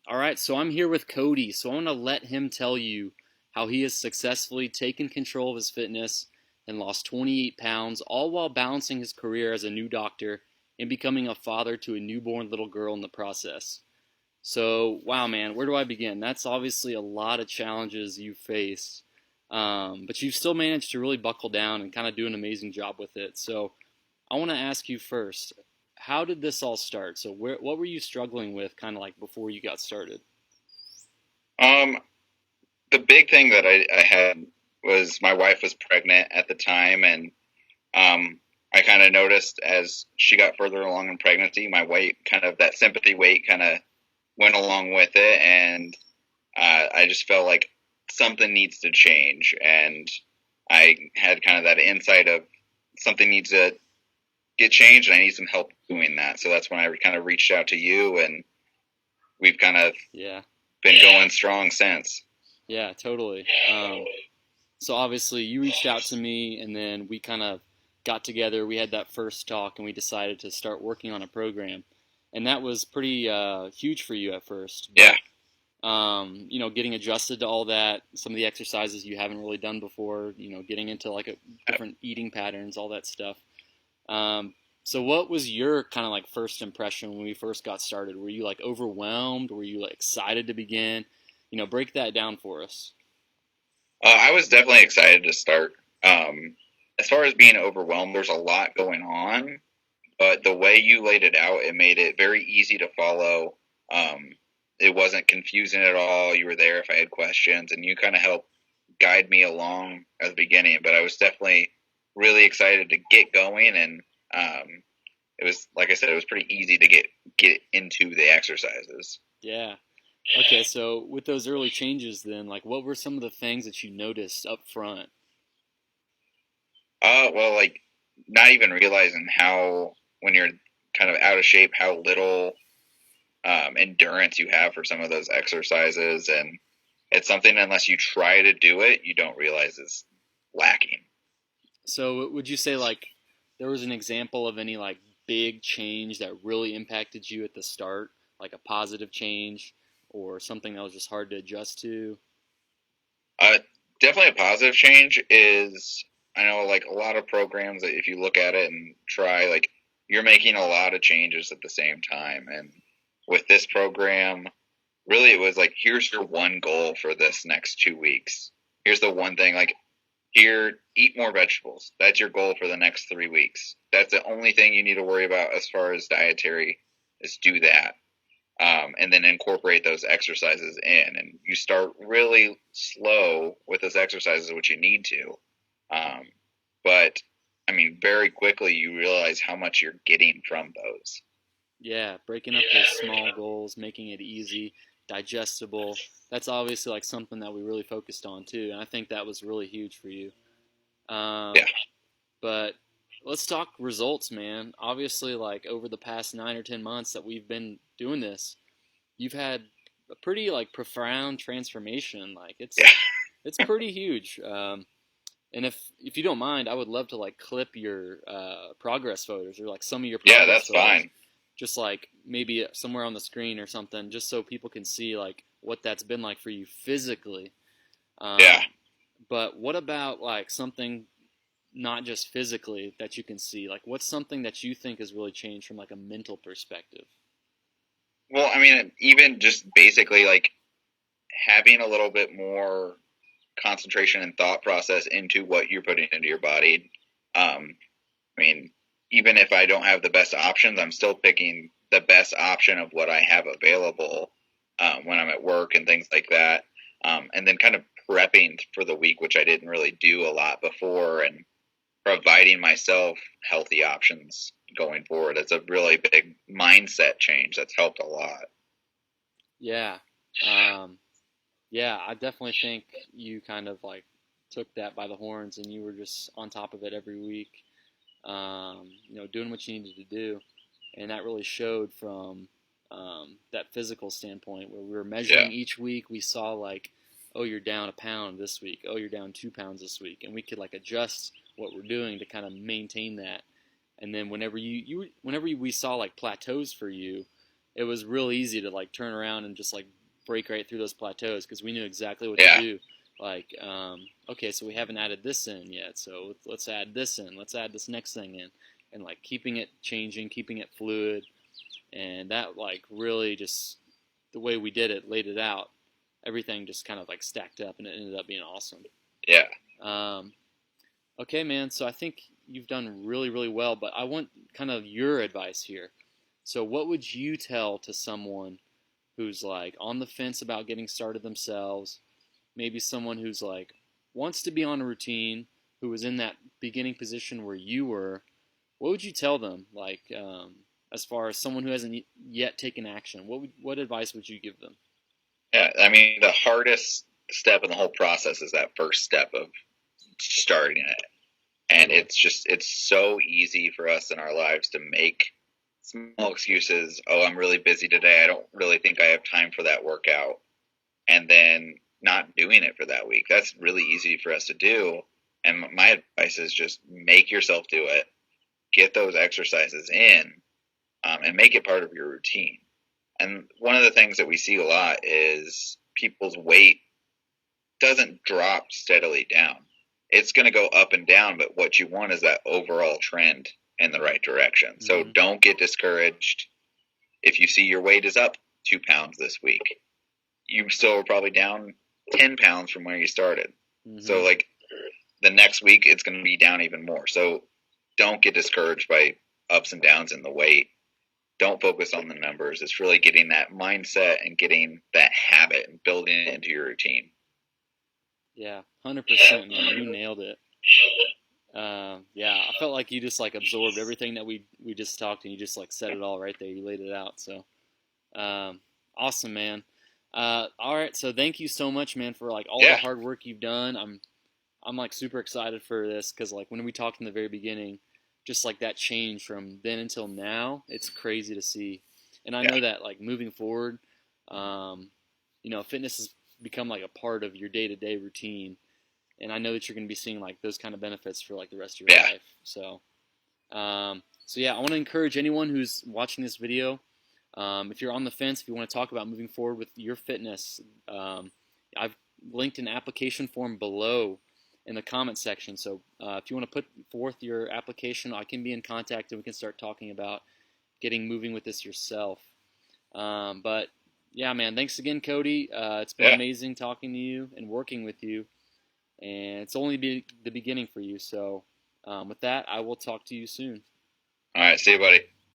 All right, so I'm here with Cody. So I want to let him tell you how he has successfully taken control of his fitness and lost 28 pounds, all while balancing his career as a new doctor and becoming a father to a newborn little girl in the process. So, wow, man, where do I begin? That's obviously a lot of challenges you face, but you've still managed to really buckle down and kind of do an amazing job with it. So, I want to ask you first, how did this all start? So, what were you struggling with, kind of like before you got started? Um, the big thing that I had was my wife was pregnant at the time, and I kind of noticed as she got further along in pregnancy, my weight, kind of that sympathy weight, kind of went along with it, and I just felt like something needs to change, and I had kind of that insight of something needs to get changed, and I need some help doing that. So that's when I kind of reached out to you, and we've kind of Yeah, been going strong since. yeah, totally. So obviously you reached out to me, and then we kind of got together. We had that first talk, and we decided to start working on a program, and that was pretty huge for you at first. Yeah. But getting adjusted to all that, some of the exercises you haven't really done before, getting into like a different eating patterns, all that stuff. Um, so what was your kind of like first impression when we first got started? Were you like overwhelmed? Were you like excited to begin? Break that down for us. I was definitely excited to start. As far as being overwhelmed, there's a lot going on, but the way you laid it out, it made it very easy to follow. Um, it wasn't confusing at all. You were there if I had questions, and you kind of helped guide me along at the beginning. But I was definitely really excited to get going, and it was like I said, it was pretty easy to get into the exercises. Yeah. Okay, so with those early changes then, like what were some of the things that you noticed up front? Well, like not even realizing how when you're kind of out of shape, how little endurance you have for some of those exercises, and it's something unless you try to do it, you don't realize is lacking. So would you say like there was an example of any like big change that really impacted you at the start, like a positive change or something that was just hard to adjust to? Uh, Definitely a positive change is I know like a lot of programs that if you look at it and try like you're making a lot of changes at the same time, and with this program really it was like here's your one goal for this next 2 weeks. Here's the one thing, like here, eat more vegetables. That's your goal for the next 3 weeks. That's the only thing you need to worry about as far as dietary is do that. And then incorporate those exercises in. And you start really slow with those exercises, which you need to. Um, but I mean, very quickly you realize how much you're getting from those. Yeah, breaking up those small goals, making it easy, digestible. That's obviously like something that we really focused on too, and I think that was really huge for you. Yeah, Um, but let's talk results, man. Obviously, like over the past 9 or 10 months that we've been doing this, you've had a pretty like profound transformation. Like yeah, it's pretty huge. And if you don't mind, I would love to like clip your progress photos or like some of your yeah. progress That's photos, fine. just like maybe somewhere on the screen or something, just so people can see like what that's been like for you physically. Yeah. Um, but what about like something not just physically that you can see? Like what's something that you think has really changed from like a mental perspective? Well, I mean, even just basically like having a little bit more concentration and thought process into what you're putting into your body. I mean, even if I don't have the best options, I'm still picking the best option of what I have available when I'm at work and things like that. And then kind of prepping for the week, which I didn't really do a lot before, and providing myself healthy options going forward. It's a really big mindset change that's helped a lot. Yeah. Um, Yeah, I definitely think you kind of like took that by the horns and you were just on top of it every week, doing what you needed to do. And that really showed from that physical standpoint where we were Yeah. measuring each week. We saw like, oh, you're down a pound this week. Oh, you're down 2 pounds this week. And we could like adjust what we're doing to kind of maintain that. And then whenever we saw like plateaus for you, it was real easy to like turn around and just like break right through those plateaus because we knew exactly what Yeah. to do. Like, okay, so we haven't added this in yet, so let's add this in. Let's add this next thing in, and like keeping it changing, keeping it fluid, and that like really just the way we did it, laid it out, everything just kind of like stacked up, and it ended up being awesome. Yeah. Okay, man. So I think you've done really, really well, but I want kind of your advice here. So what would you tell to someone who's like on the fence about getting started themselves? Maybe someone who's like wants to be on a routine, who was in that beginning position where you were. What would you tell them? Like, as far as someone who hasn't yet taken action, what advice would you give them? Yeah. I mean, the hardest step in the whole process is that first step of starting it. And it's so easy for us in our lives to make small excuses. Oh, I'm really busy today. I don't really think I have time for that workout. And then not doing it for that week. That's really easy for us to do. And my advice is just make yourself do it. Get those exercises in, and make it part of your routine. And one of the things that we see a lot is people's weight doesn't drop steadily down. It's going to go up and down, but what you want is that overall trend in the right direction. Mm-hmm. So don't get discouraged. If you see your weight is up 2 pounds this week, you still are probably down 10 pounds from where you started. Mm-hmm. So like the next week, it's going to be down even more. So don't get discouraged by ups and downs in the weight. Don't focus on the numbers. It's really getting that mindset and getting that habit and building it into your routine. Yeah, 100%, man. You nailed it. Yeah, I felt like you just like absorbed everything that we just talked, and you just like said it all right there. You laid it out. So, awesome, man. All right, so thank you so much, man, for like all the hard work you've done. I'm like super excited for this because like when we talked in the very beginning, just like that change from then until now, it's crazy to see. And I know that like moving forward, fitness has become like a part of your day-to-day routine, and I know that you're going to be seeing like those kind of benefits for like the rest of your life. So yeah, I want to encourage anyone who's watching this video. If you're on the fence, if you want to talk about moving forward with your fitness, I've linked an application form below in the comment section. So if you want to put forth your application, I can be in contact and we can start talking about getting moving with this yourself. But yeah, man, thanks again, Cody. It's been amazing talking to you and working with you, and it's only the beginning for you. So with that, I will talk to you soon. All right, see you, buddy.